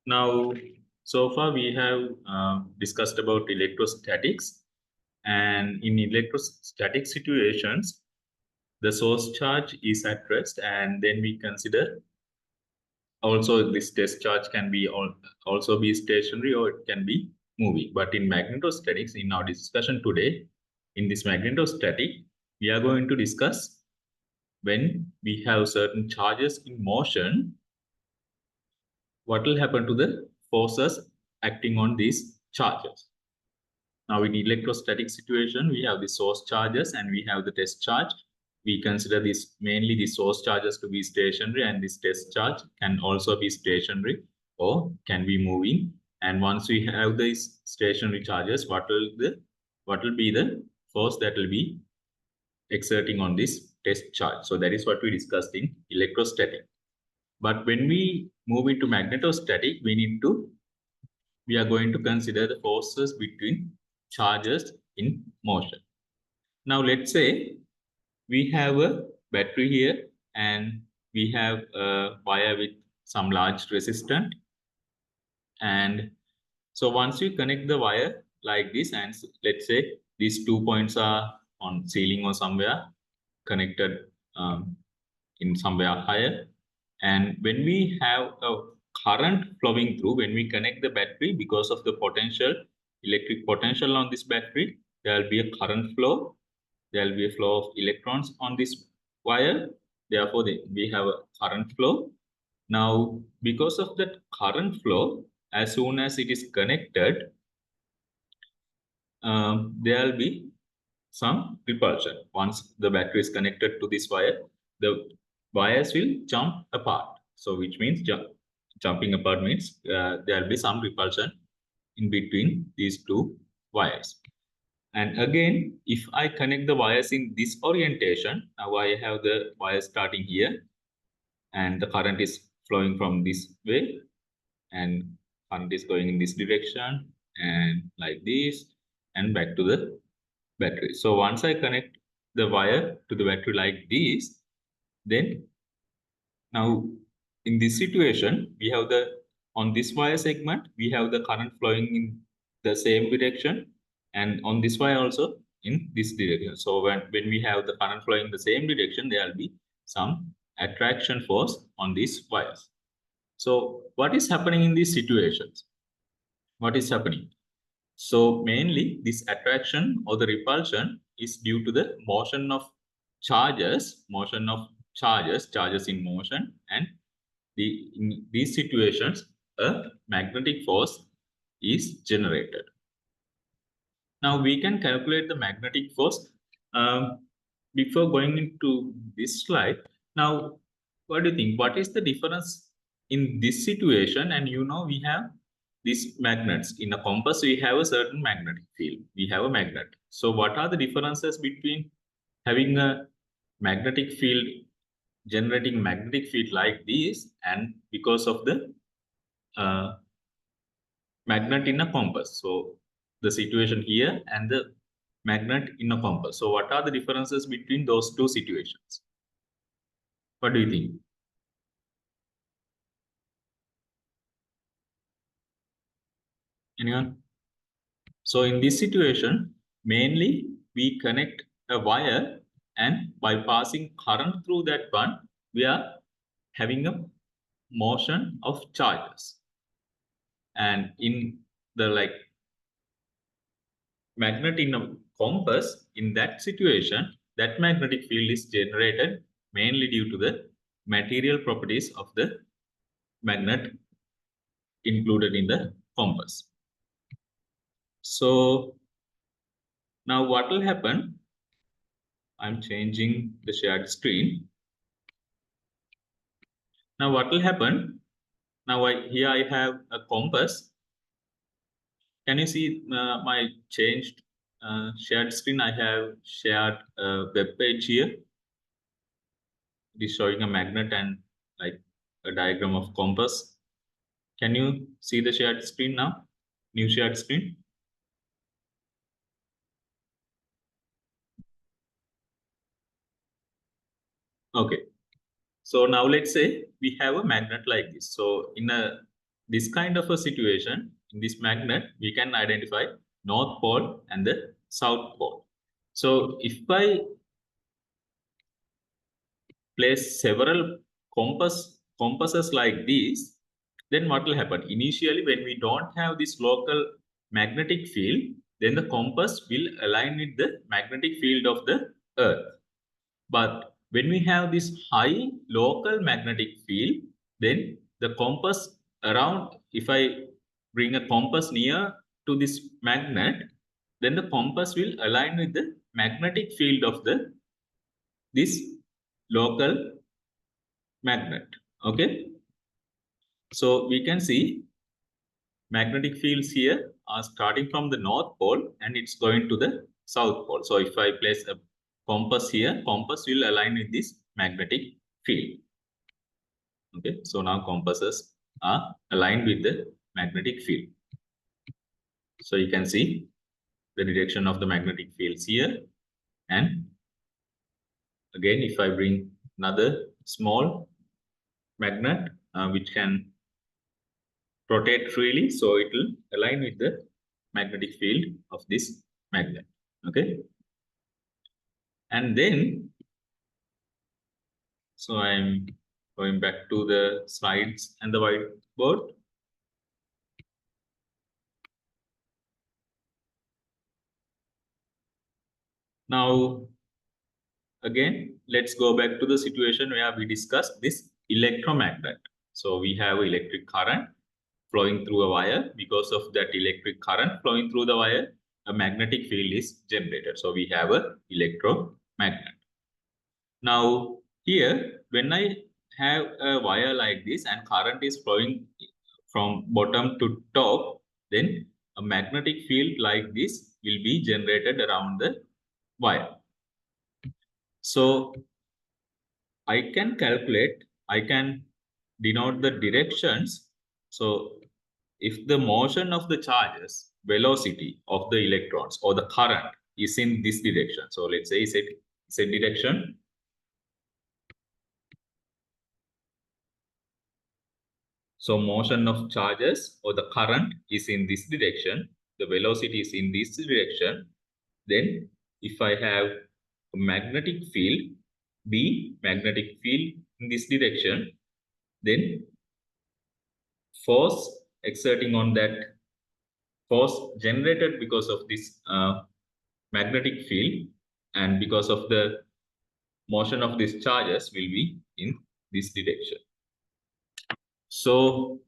Now, so far we have discussed about electrostatics, and in electrostatic situations, the source charge is at rest, and then we consider also this test charge can be also be stationary or it can be moving. But in magnetostatics, in our discussion today, in this magnetostatic, we are going to discuss when we have certain charges in motion, what will happen to the forces acting on these charges. Now in electrostatic situation, we have the source charges and we have the test charge. We consider this mainly the source charges to be stationary, and this test charge can also be stationary or can be moving. And once we have these stationary charges, what will be the force that will be exerting on this test charge? So that is what we discussed in electrostatic. But when we move into magnetostatic, we are going to consider the forces between charges in motion. Now let's say we have a battery here and we have a wire with some large resistance. And so once you connect the wire like this, and let's say these 2 points are on ceiling or somewhere connected in somewhere higher. And when we have a current flowing through, when we connect the battery, because of the potential, electric potential on this battery, there will be a current flow. There will be a flow of electrons on this wire. Therefore, we have a current flow. Now, because of that current flow, as soon as it is connected, there will be some repulsion. Once the battery is connected to this wire, the wires will jump apart. So which means jumping apart means there will be some repulsion in between these two wires. And again, if I connect the wires in this orientation, now I have the wire starting here and the current is flowing from this way and current is going in this direction and like this and back to the battery. So once I connect the wire to the battery like this, then now in this situation, we have on this wire segment, we have the current flowing in the same direction, and on this wire also in this direction. So when we have the current flowing in the same direction, there will be some attraction force on these wires. So what is happening in these situations? What is happening? So mainly this attraction or the repulsion is due to the motion of charges in motion, and in these situations, a magnetic force is generated. Now we can calculate the magnetic force before going into this slide. Now, what do you think? What is the difference in this situation? And we have these magnets. In a compass, we have a certain magnetic field. We have a magnet. So what are the differences between having a magnetic field, generating magnetic field like this, and because of the magnet in a compass? So the situation here and the magnet in a compass. So what are the differences between those two situations? What do you think? Anyone? So in this situation, mainly we connect a wire, and by passing current through that one, we are having a motion of charges. And in the magnet in a compass, in that situation, that magnetic field is generated mainly due to the material properties of the magnet included in the compass. So now what will happen? I'm changing the shared screen. Now what will happen? Now here I have a compass. Can you see my changed shared screen? I have shared a web page here. It is showing a magnet and like a diagram of compass. Can you see the shared screen now? New shared screen. Okay. So now let's say we have a magnet like this. So in a this kind of a situation, in this magnet, we can identify north pole and the south pole. So if I place several compasses like these, then what will happen? Initially, when we don't have this local magnetic field, then the compass will align with the magnetic field of the Earth. But when we have this high local magnetic field, then the compass around, if I bring a compass near to this magnet, then the compass will align with the magnetic field of the this local magnet. Okay, so we can see magnetic fields here are starting from the north pole and it's going to the south pole. So if I place a compass here, compass will align with this magnetic field. Okay, so now compasses are aligned with the magnetic field. So you can see the direction of the magnetic fields here. And again, if I bring another small magnet which can rotate freely, so it will align with the magnetic field of this magnet. Okay, and then so I'm going back to the slides and the whiteboard. Now again, let's go back to the situation where we discussed this electromagnet. So we have electric current flowing through a wire. Because of that electric current flowing through the wire, a magnetic field is generated. So we have a electromagnet. Now here, when I have a wire like this and current is flowing from bottom to top, then a magnetic field like this will be generated around the wire. So I can calculate, I can denote the directions. So if the motion of the charges, velocity of the electrons or the current is in this direction. So let's say it's a direction. So motion of charges or the current is in this direction. The velocity is in this direction. Then if I have a magnetic field, magnetic field in this direction, then force exerting on that, force generated because of this magnetic field and because of the motion of these charges will be in this direction. So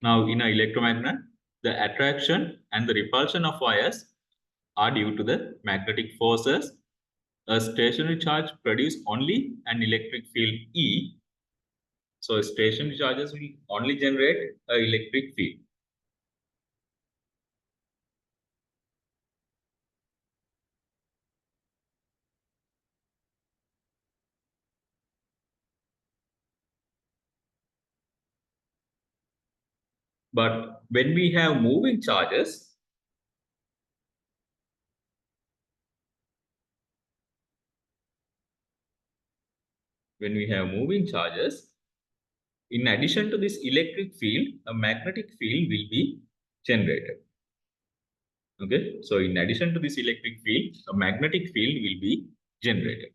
now in an electromagnet, the attraction and the repulsion of wires are due to the magnetic forces. A stationary charge produces only an electric field E. So stationary charges will only generate an electric field. But when we have moving charges, in addition to this electric field, a magnetic field will be generated. Okay, so in addition to this electric field, a magnetic field will be generated.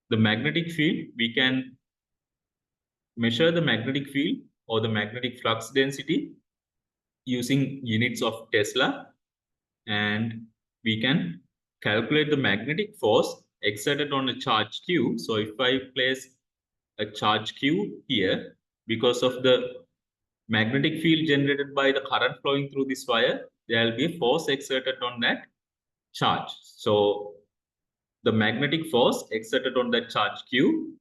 The magnetic field, we can measure the magnetic field or the magnetic flux density using units of Tesla, and we can calculate the magnetic force exerted on a charge Q. So if I place a charge Q here, because of the magnetic field generated by the current flowing through this wire, there will be a force exerted on that charge. So the magnetic force exerted on that charge Q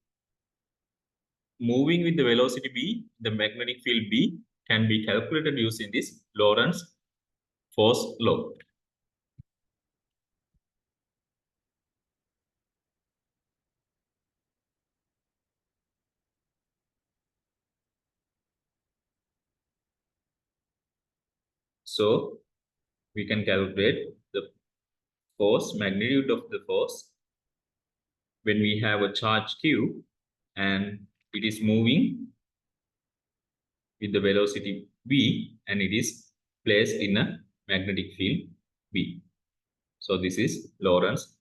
moving with the velocity B, the magnetic field B can be calculated using this Lorentz force law. So we can calculate the force, magnitude of the force when we have a charge Q and it is moving with the velocity v, and it is placed in a magnetic field V. So this is Lorentz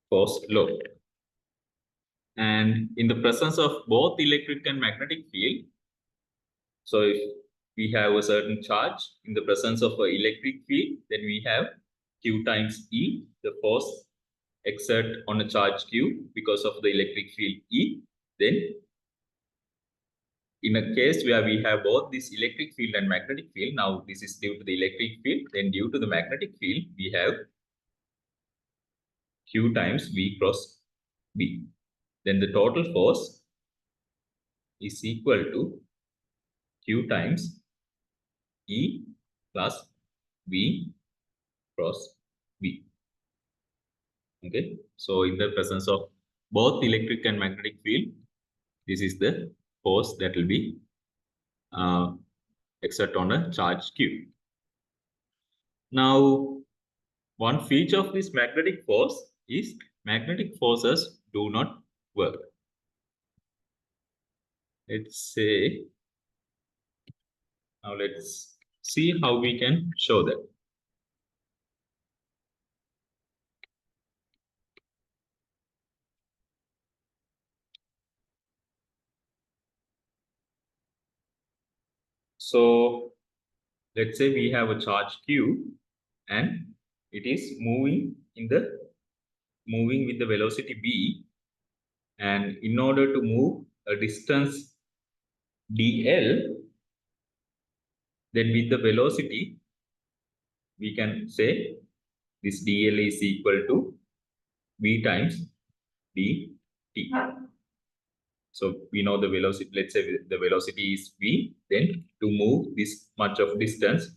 force law. And in the presence of both electric and magnetic field, so if we have a certain charge in the presence of an electric field, then we have Q times E, the force exert on a charge Q because of the electric field E. Then in a case where we have both this electric field and magnetic field, now this is due to the electric field, then due to the magnetic field, we have Q times V cross B. Then the total force is equal to Q times E plus V cross V. Okay, so in the presence of both electric and magnetic field, this is the force that will be exert on a charge Q. Now, one feature of this magnetic force is magnetic forces do not work. Let's say, now let's see how we can show that. So let's say we have a charge Q and it is moving with the velocity v, and in order to move a distance dl, then with the velocity we can say this dl is equal to v times dt. So we know the velocity, let's say the velocity is v, then to move this much of distance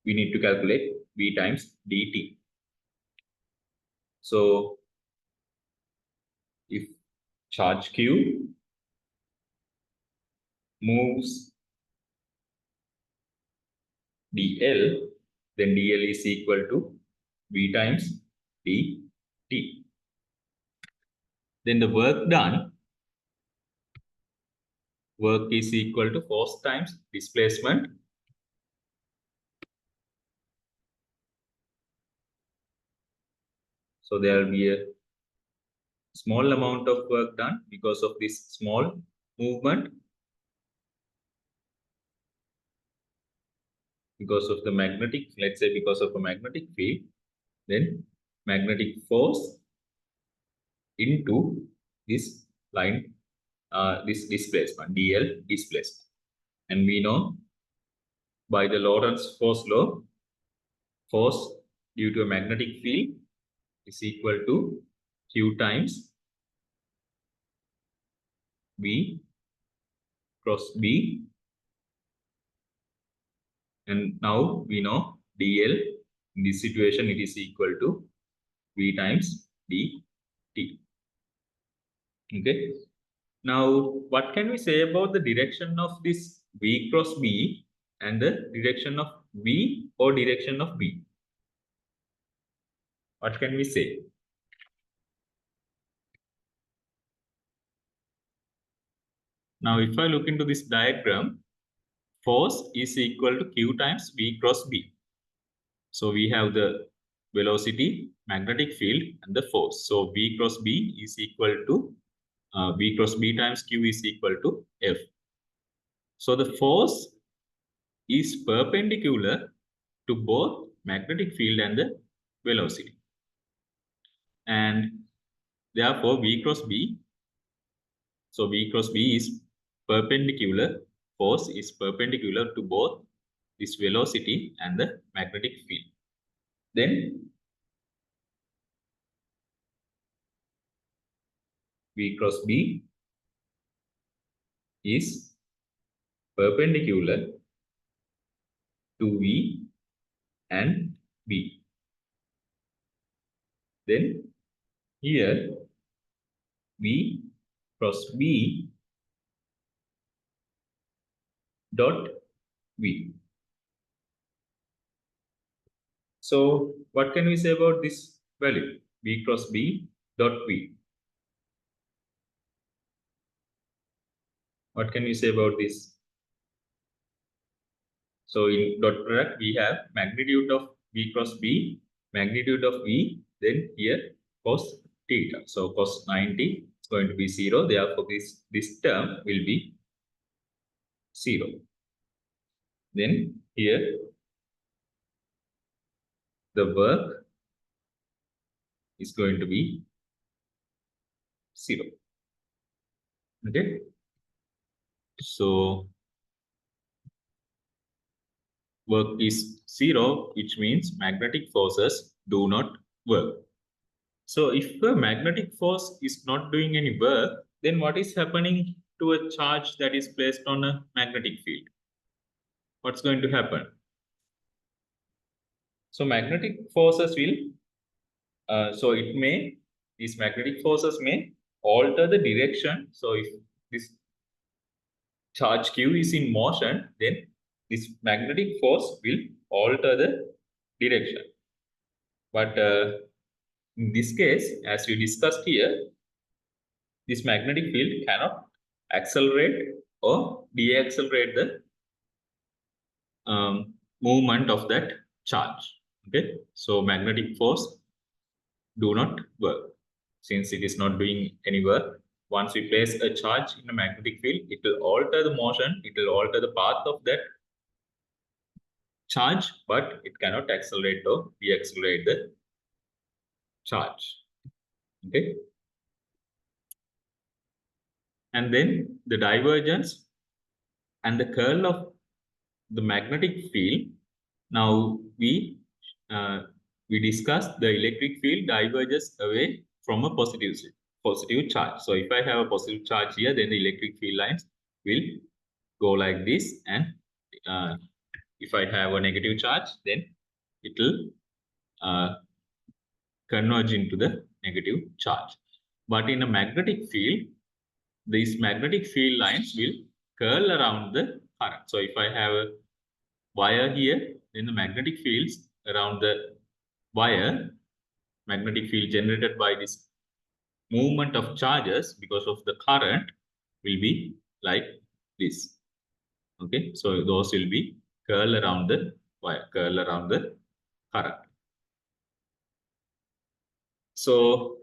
we need to calculate v times dt. So if charge q moves dl, then dl is equal to v times dt. Then the work is equal to force times displacement. So there will be a small amount of work done because of this small movement, because of the magnetic, let's say because of a magnetic field, then magnetic force into this line, this displacement, dl displacement. And we know by the Lorentz force law, force due to a magnetic field is equal to Q times V cross B. And now we know dl, in this situation it is equal to V times dt. Okay. Now, what can we say about the direction of this V cross B and the direction of V or direction of B? What can we say? Now, if I look into this diagram, force is equal to Q times V cross B. So we have the velocity, magnetic field, and the force. So V cross B is equal to V cross B times Q is equal to F. So the force is perpendicular to both magnetic field and the velocity. And therefore V cross B, so V cross B is perpendicular, force is perpendicular to both this velocity and the magnetic field. Then V cross B is perpendicular to V and B. Then here V cross B dot V. So what can we say about this value? V cross B dot V. What can we say about this? So in dot product, we have magnitude of V cross B, magnitude of V, then here cos theta. So cos 90 is going to be 0. Therefore, this term will be 0. Then here the work is going to be 0. Okay. So work is 0, which means magnetic forces do not work. So if a magnetic force is not doing any work, then what is happening to a charge that is placed on a magnetic field? What's going to happen? So magnetic forces will, these magnetic forces may alter the direction. So if this charge Q is in motion, then this magnetic force will alter the direction. But in this case, as we discussed here, this magnetic field cannot accelerate or deaccelerate the movement of that charge. Okay, so magnetic force do not work since it is not doing any work. Once we place a charge in a magnetic field, it will alter the motion, it will alter the path of that charge, but it cannot accelerate or deaccelerate the charge. Okay, and then the divergence and the curl of the magnetic field. Now we discussed the electric field diverges away from a positive charge. So if I have a positive charge here, then the electric field lines will go like this, and if I have a negative charge, then it will converge into the negative charge. But in a magnetic field, these magnetic field lines will curl around the current. So if I have a wire here, then the magnetic fields around the wire, magnetic field generated by this movement of charges because of the current, will be like this. Okay, so those will be curl around the wire, curl around the current. So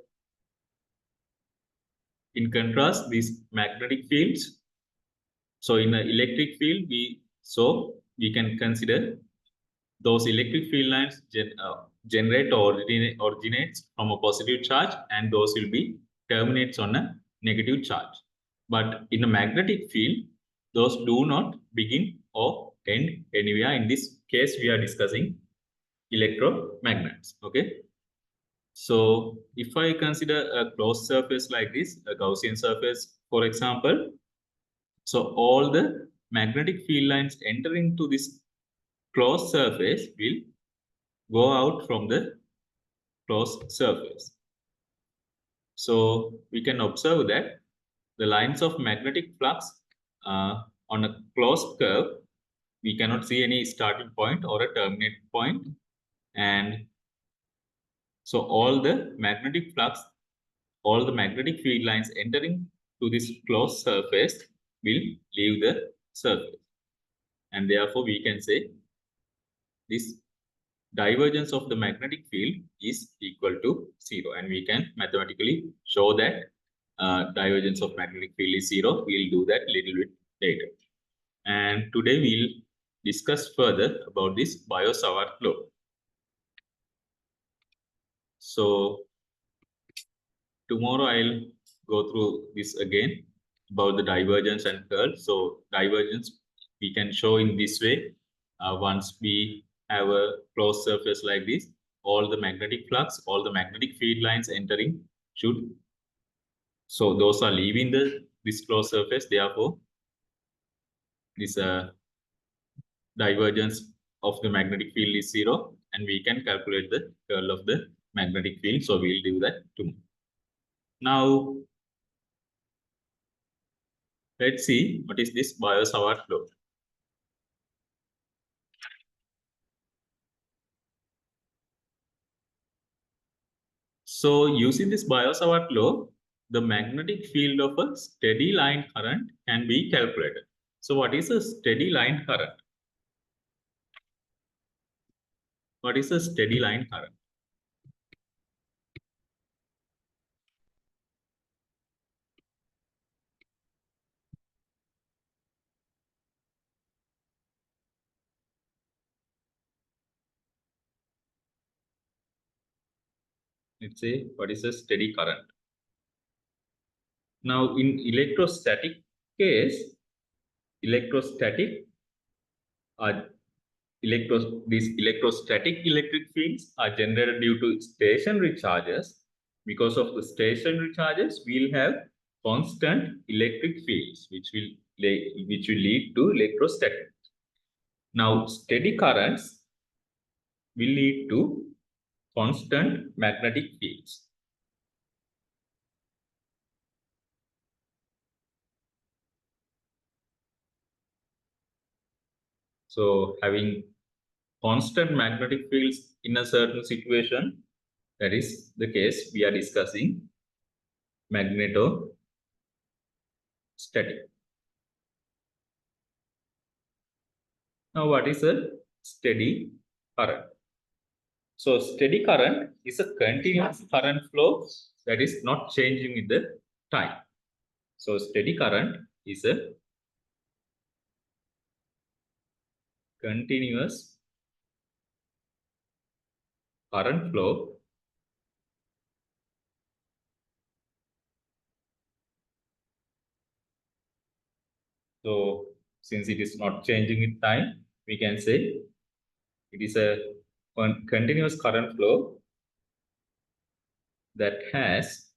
in contrast, these magnetic fields, so in the electric field, we can consider those electric field lines generate or originates from a positive charge, and those will be terminates on a negative charge. But in a magnetic field, those do not begin or end anywhere. In this case, we are discussing electromagnets. Okay. So if I consider a closed surface like this, a Gaussian surface, for example, so all the magnetic field lines entering to this closed surface will go out from the closed surface. So we can observe that the lines of magnetic flux on a closed curve, we cannot see any starting point or a terminate point. And so all the magnetic flux, all the magnetic field lines entering to this closed surface will leave the surface. And therefore, we can say this divergence of the magnetic field is equal to 0. And we can mathematically show that divergence of magnetic field is 0. We'll do that a little bit later. And today we'll discuss further about this Biot-Savart law. So tomorrow I'll go through this again about the divergence and curl. So divergence we can show in this way. Once we have a closed surface like this, all the magnetic flux, all the magnetic field lines entering should, so those are leaving this closed surface. Therefore, this divergence of the magnetic field is 0, and we can calculate the curl of the magnetic field. So we'll do that tomorrow. Now, let's see what is this Biot-Savart law. So using this Biot-Savart law, the magnetic field of a steady line current can be calculated. So what is a steady line current? what is a steady line current? Let's say, what is a steady current? Now, in electrostatic case, electrostatic are these electrostatic electric fields are generated due to stationary charges. Because of the stationary charges, we'll have constant electric fields, which will lead to electrostatic. Now, steady currents will lead to constant magnetic fields. So, having constant magnetic fields in a certain situation, that is the case we are discussing magnetostatic. Now, what is a steady current? So, steady current is a continuous current flow that is not changing with the time. So, steady current is a continuous current flow So, since it is not changing with time, we can say it is a continuous current flow that has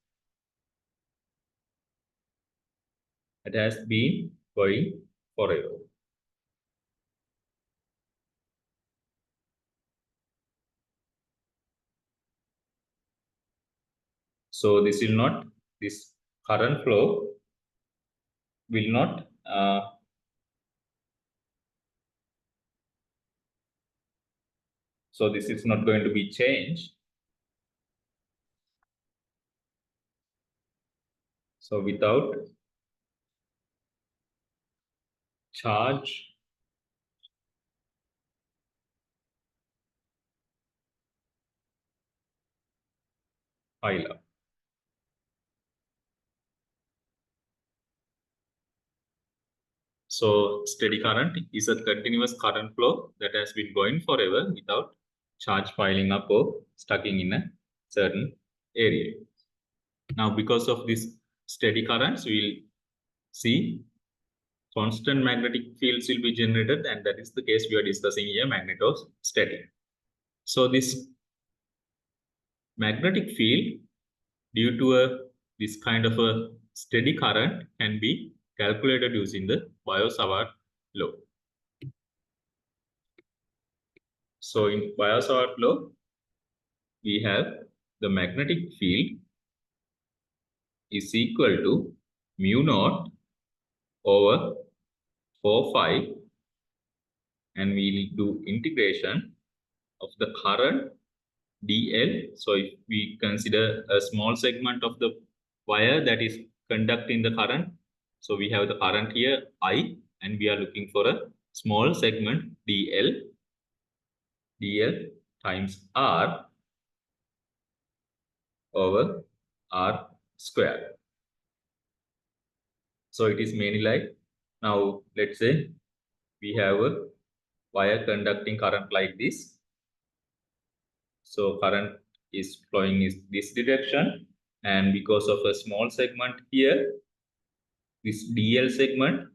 been going forever. So, this current flow will not so this is not going to be changed. So, without charge pile up. So, steady current is a continuous current flow that has been going forever without charge piling up or stucking in a certain area. Now, because of this steady currents, we will see constant magnetic fields will be generated, and that is the case we are discussing here, magnetostatic. So, this magnetic field due to this kind of a steady current can be calculated using the Biot-Savart law. So, in Biot-Savart law, we have the magnetic field is equal to mu naught over 4 pi, and we will do integration of the current dl. So, if we consider a small segment of the wire that is conducting the current, so we have the current here I, and we are looking for a small segment dl times r over r square. So, it is mainly like, now let's say we have a wire conducting current like this. So, current is flowing in this direction, and because of a small segment here, this dl segment,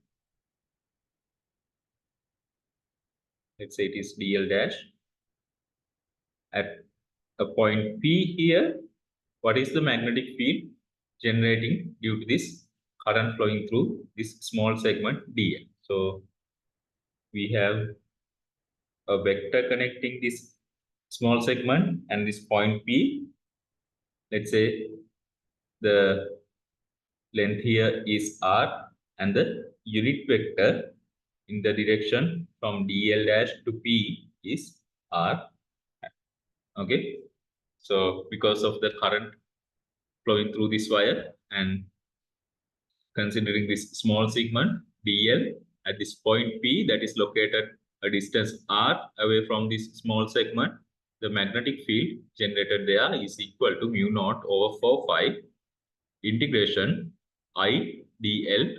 let's say it is dl dash, at a point P here, what is the magnetic field generating due to this current flowing through this small segment dl? So, we have a vector connecting this small segment and this point P. Let's say the length here is r, and the unit vector in the direction from dl dash to P is r. Okay. So, because of the current flowing through this wire and considering this small segment dl at this point P that is located a distance r away from this small segment, the magnetic field generated there is equal to mu naught over 4 pi integration I dl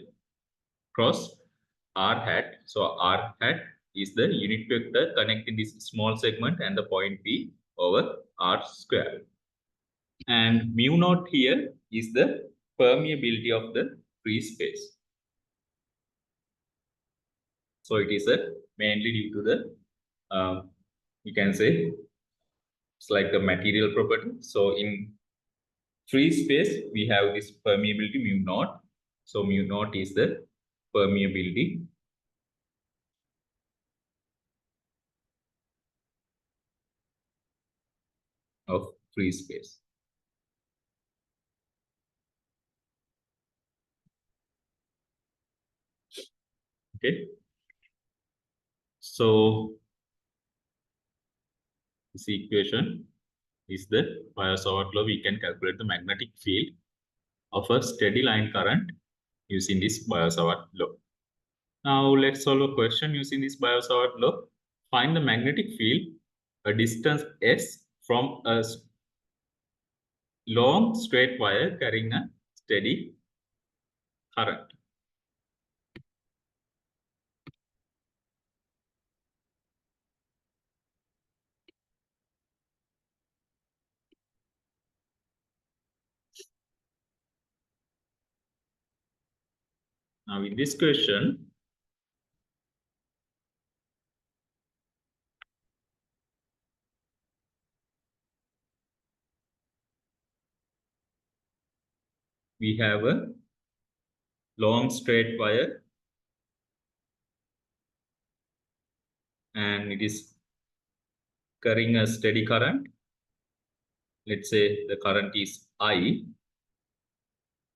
cross r hat. So r hat is the unit vector connecting this small segment and the point P over r square. And mu naught here is the permeability of the free space. So it is mainly due to the, you can say, it's like the material property. So in free space, we have this permeability mu naught. So mu naught is the permeability of free space. Okay. So this equation is the Biot-Savart law. We can calculate the magnetic field of a steady line current using this Biot-Savart law. Now let's solve a question using this Biot-Savart law. Find the magnetic field a distance s from a long straight wire carrying a steady current. Now in this question, we have a long straight wire and it is carrying a steady current. Let's say the current is I,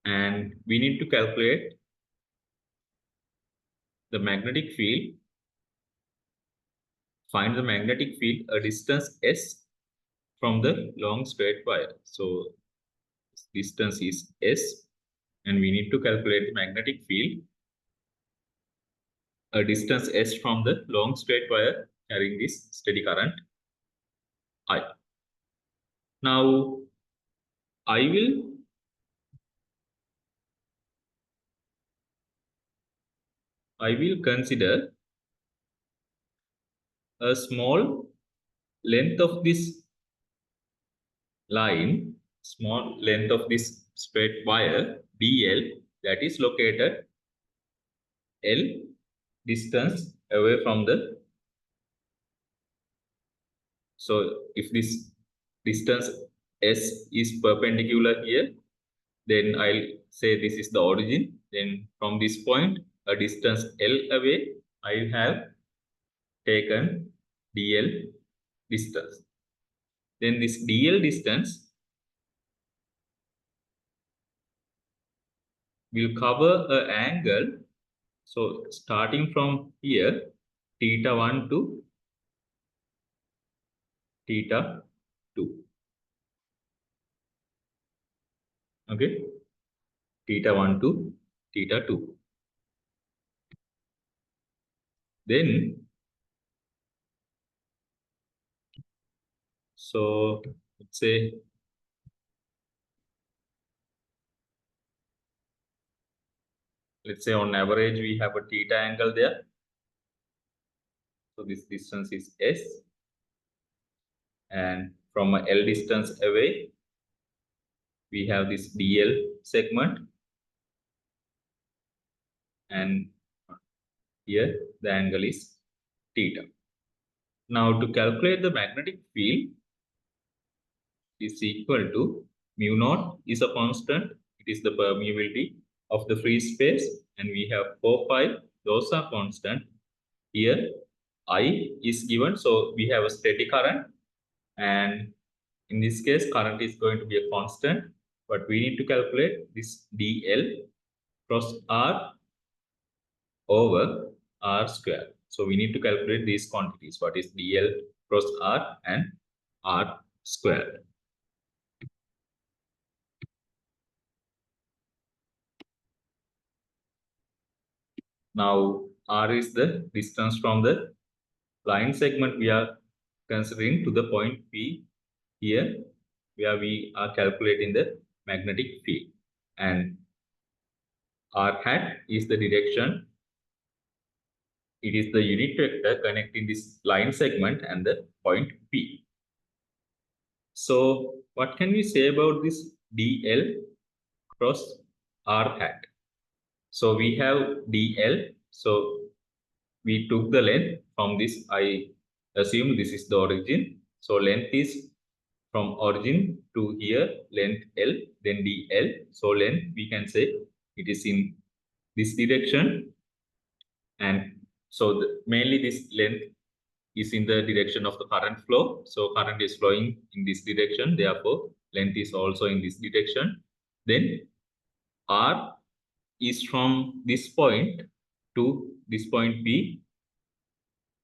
and we need to calculate the magnetic field. Find the magnetic field a distance s from the long straight wire. So distance is s, and we need to calculate the magnetic field a distance s from the long straight wire carrying this steady current I. Now I will consider a small length of this line, small length of this straight wire dl, that is located L distance away from the. So if this distance S is perpendicular here, then I'll say this is the origin. Then from this point, a distance L away, I have taken dl distance. Then this dl distance will cover an angle. So starting from here, theta 1 to theta 2. Okay, theta 1 to theta 2. Then, so let's say on average we have a theta angle there. So this distance is S, and from a L distance away we have this dl segment, and here the angle is theta. Now to calculate the magnetic field is equal to mu naught is a constant. It is the permeability of the free space, and we have 4 pi, those are constant. Here I is given, so we have a steady current, and in this case current is going to be a constant, but we need to calculate this dl cross r over r square. So we need to calculate these quantities, what is dl cross r and r square. Now r is the distance from the line segment we are considering to the point P here, where we are calculating the magnetic field, and r hat is the direction. It is the unit vector connecting this line segment and the point P. So what can we say about this dl cross r hat? So we have dl. So we took the length from this. I assume this is the origin. So length is from origin to here, length L, then dl. So length, we can say it is in this direction. And so mainly this length is in the direction of the current flow. So current is flowing in this direction. Therefore, length is also in this direction. Then R is from this point to this point P.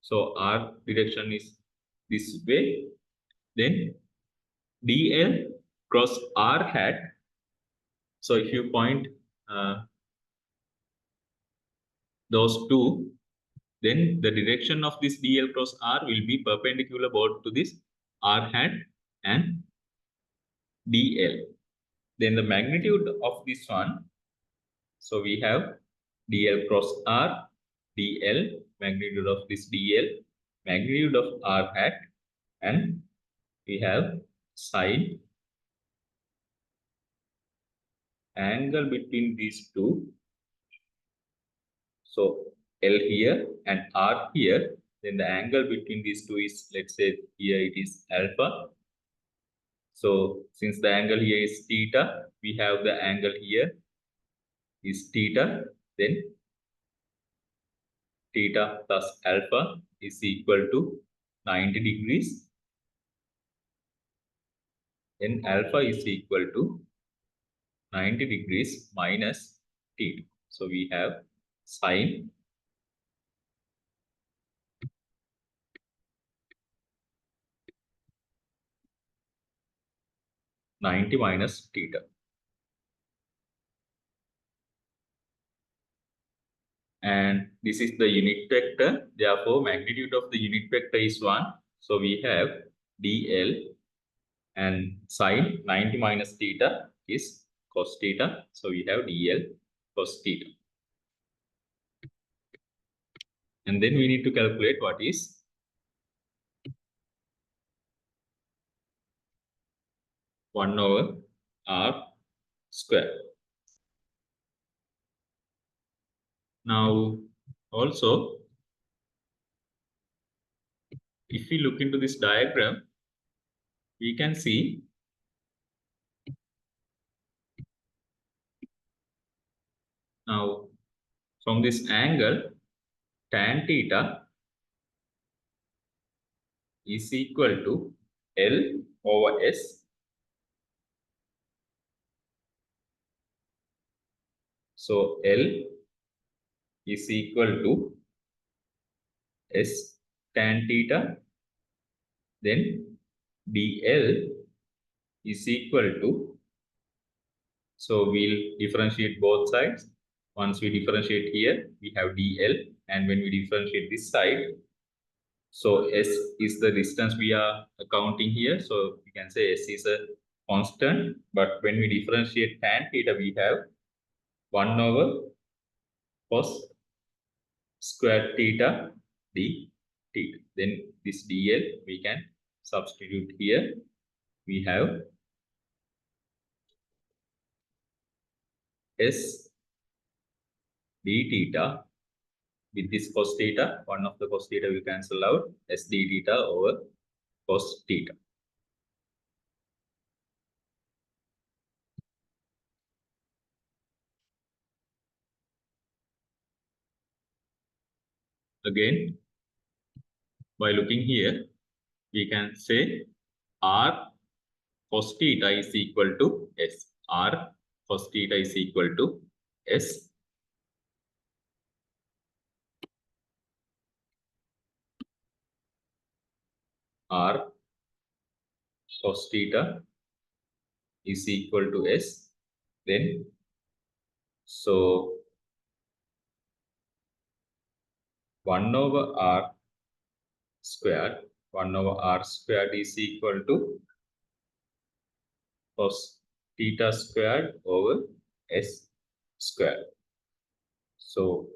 So R direction is this way. Then dl cross r hat. So if you point those two, then the direction of this dl cross r will be perpendicular both to this r hat and dl. Then the magnitude of this one, so we have dl cross r, dl, magnitude of this dl, magnitude of r hat, and we have sine angle between these two. So L here and R here, then the angle between these two is, let's say here it is alpha. So since the angle here is theta, we have the angle here is theta, then theta plus alpha is equal to 90 degrees. Then alpha is equal to 90 degrees minus theta. So we have sine 90 minus theta. And this is the unit vector. Therefore, magnitude of the unit vector is 1. So we have dl, and sine 90 minus theta is cos theta. So we have dl cos theta. And then we need to calculate what is 1 over r square. Now, also, if we look into this diagram, we can see now from this angle, tan theta is equal to L over S. So L is equal to S tan theta. Then dl is equal to, so we'll differentiate both sides. Once we differentiate here, we have dl, and when we differentiate this side, so S is the distance we are counting here. So we can say S is a constant, but when we differentiate tan theta, we have 1 over cos square theta d theta. Then this dl we can substitute here. We have S d theta with this cos theta. One of the cos theta will cancel out. S d theta over cos theta. Again, by looking here, we can say r cos theta is equal to S. R cos theta is equal to S. R cos theta is equal to S. Then, so 1 over R square 1 over r squared is equal to cos theta squared over s squared. So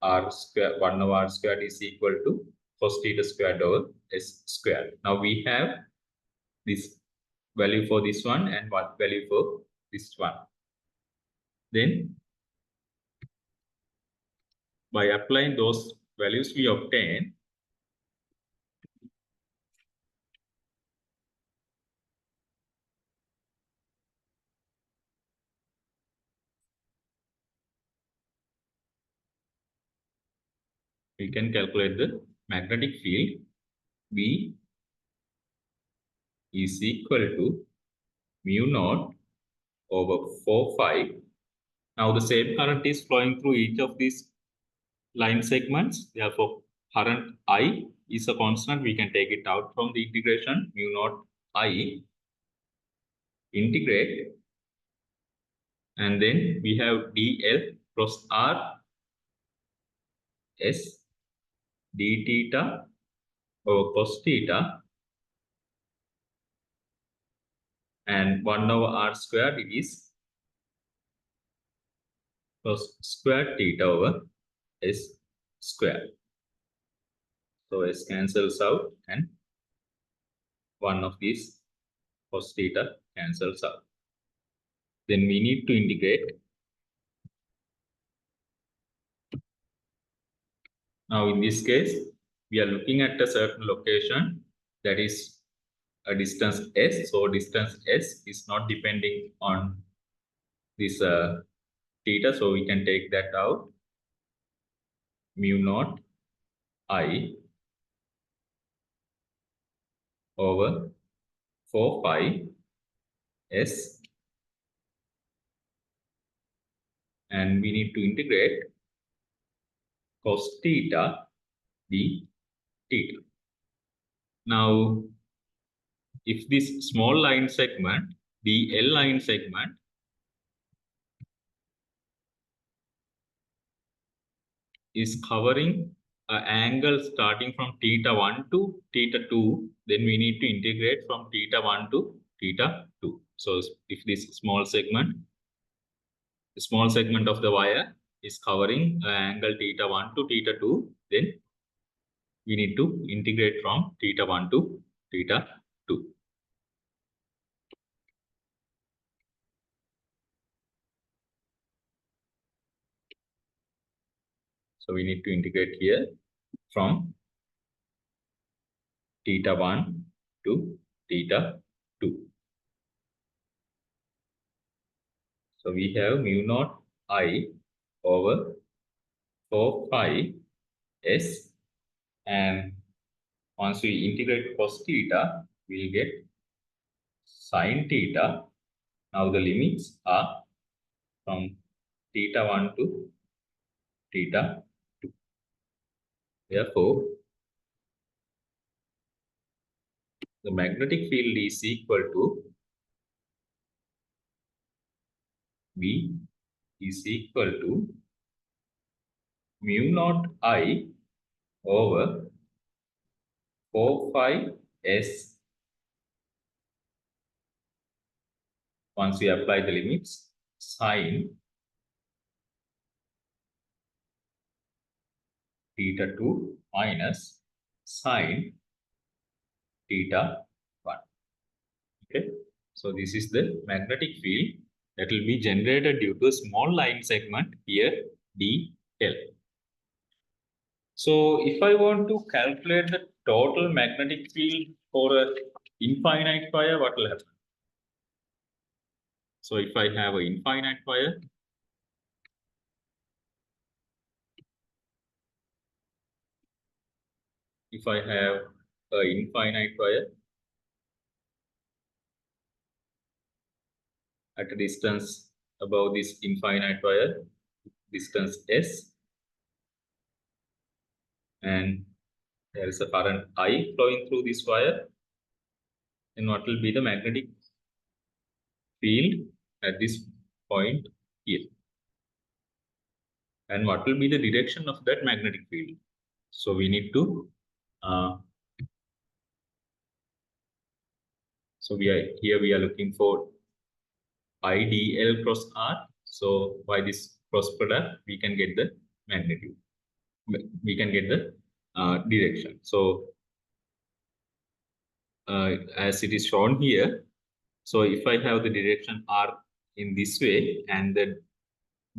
r square 1 over r squared is equal to cos theta squared over s squared. Now we have this value for this one and what value for this one. Then by applying those values we obtain, we can calculate the magnetic field. B is equal to mu naught over 4 pi. Now the same current is flowing through each of these line segments. Therefore, current I is a constant. We can take it out from the integration. Mu naught I integrate. And then we have dl cross r s d theta over cos theta. And 1 over r squared is cos squared theta over s squared. So s cancels out and one of these cos theta cancels out. Then we need to integrate. Now in this case, we are looking at a certain location that is a distance s. So distance s is not depending on this theta. So we can take that out. Mu naught I over 4 pi s, and we need to integrate cos theta d theta. Now, if this small line segment, the L line segment, is covering an angle starting from theta 1 to theta 2, then we need to integrate from theta 1 to theta 2. So if this small segment of the wire is covering an angle theta 1 to theta 2, then we need to integrate from theta 1 to theta 2. So we need to integrate here from theta 1 to theta 2. So we have mu naught I over 4 pi s, and once we integrate cos theta, we'll get sin theta. Now the limits are from theta 1 to theta 2. Therefore, the magnetic field is equal to V is equal to mu naught I over 4 pi s. Once we apply the limits, sin theta 2 minus sin theta 1. Okay, so this is the magnetic field that will be generated due to a small line segment here dl. So if I want to calculate the total magnetic field for an infinite wire, what will happen? So if I have an infinite wire, at a distance above this infinite wire, distance s, and there is a current I flowing through this wire, then what will be the magnetic field at this point here? And what will be the direction of that magnetic field? So we need to So we are looking for IDL cross R. So by this cross product, we can get the magnitude. We can get the direction. So as it is shown here, so if I have the direction R in this way and the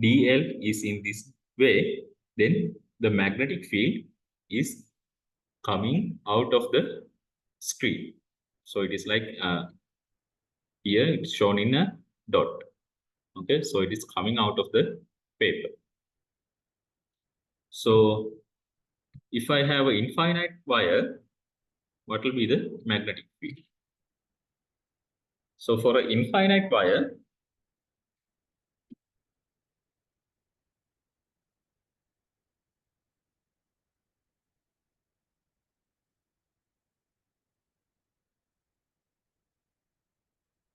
DL is in this way, then the magnetic field is coming out of the screen. So it is like here it's shown in a dot. Okay, so it is coming out of the paper. So if I have an infinite wire, what will be the magnetic field? So for an infinite wire,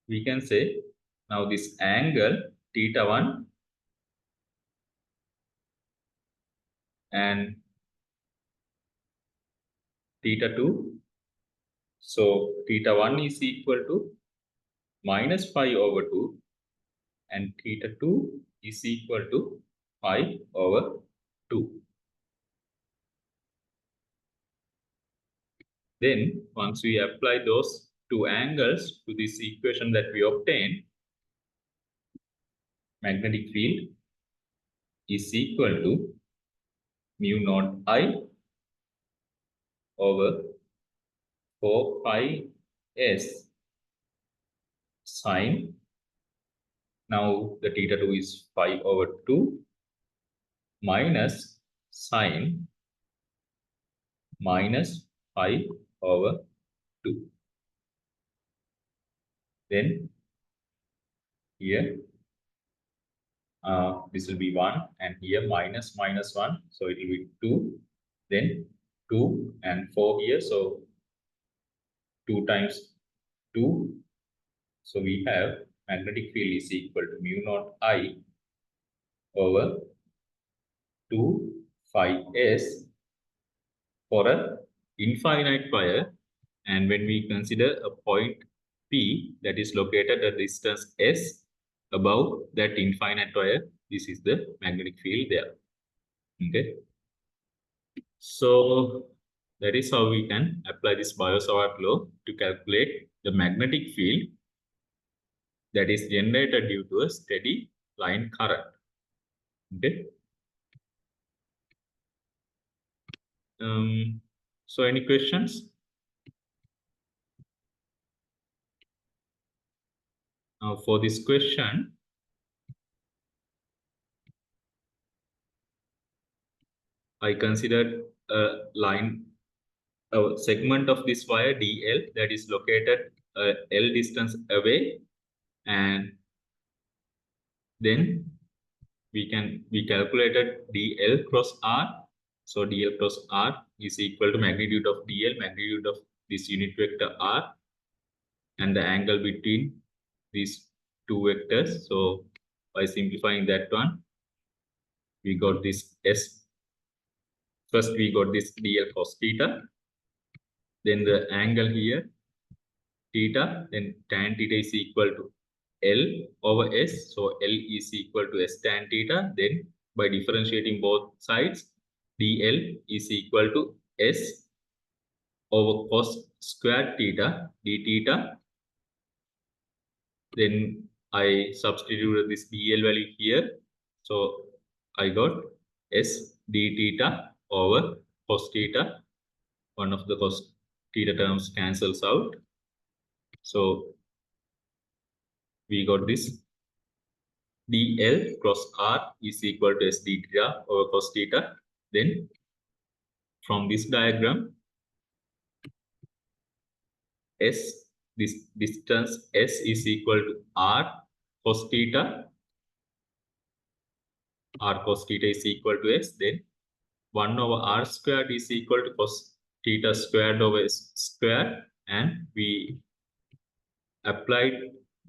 we can say now this angle theta1 and theta2. So theta1 is equal to minus pi over 2 and theta2 is equal to pi over 2. Then once we apply those two angles to this equation that we obtained, magnetic field is equal to mu naught I over 4 pi s sine. Now the theta2 is pi over 2 minus sine minus pi over 2. Then here this will be 1 and here minus 1. So it will be 2. Then 2 and 4 here. So 2 times 2. So we have magnetic field is equal to mu naught I over 2 phi s for a infinite wire. And when we consider a point P that is located at distance s above that infinite wire, this is the magnetic field there. Okay. So that is how we can apply this Biot-Savart law to calculate the magnetic field that is generated due to a steady line current. Okay. So any questions? Now for this question, I considered a segment of this wire DL that is located L distance away, and then we calculated DL cross R. So DL cross R is equal to magnitude of DL, magnitude of this unit vector R, and the angle between these two vectors. So by simplifying that one, we got this S. First we got this DL cos theta, then the angle here theta, then tan theta is equal to L over S. So L is equal to S tan theta. Then by differentiating both sides, DL is equal to S over cos squared theta d theta. Then I substituted this DL value here. So I got S d theta over cos theta. One of the cos theta terms cancels out. So we got this DL cross R is equal to S d theta over cos theta. Then from this diagram, S, this distance S is equal to R cos theta. R cos theta is equal to S. Then 1 over R squared is equal to cos theta squared over S squared. And we applied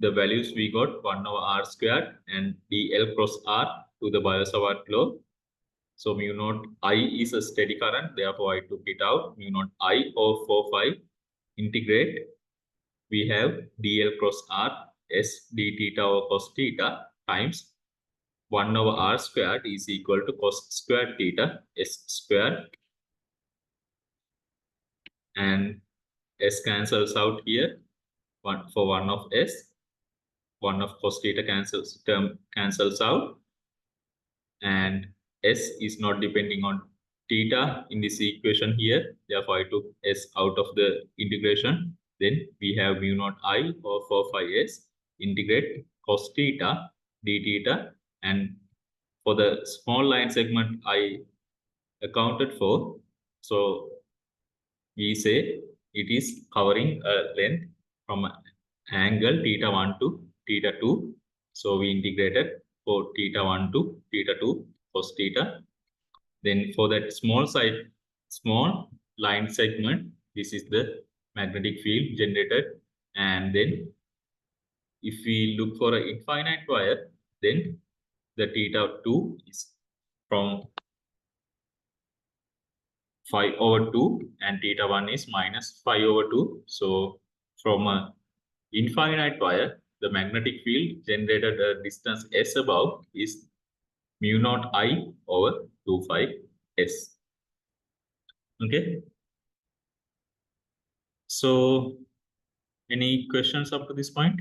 the values we got 1 over R squared and DL cross R to the Biot-Savart law. So mu naught I is a steady current, therefore I took it out. Mu naught I over 4 phi integrate we have dl cross r s d theta over cos theta times 1 over r squared is equal to cos squared theta s squared, and s cancels out here. One for 1 of s, 1 of cos theta cancels out, and s is not depending on theta in this equation here. Therefore, I took s out of the integration. Then we have mu naught I over 4 phi s integrate cos theta d theta, and for the small line segment I accounted for, so we say it is covering a length from angle theta 1 to theta 2. So we integrated for theta 1 to theta 2 cos theta. Then for that small line segment, this is the magnetic field generated. And then if we look for an infinite wire, then the theta 2 is from 5 over 2 and theta 1 is minus 5 over 2. So from a infinite wire, the magnetic field generated at a distance s above is mu naught I over 2 phi s. Okay. So any questions up to this point?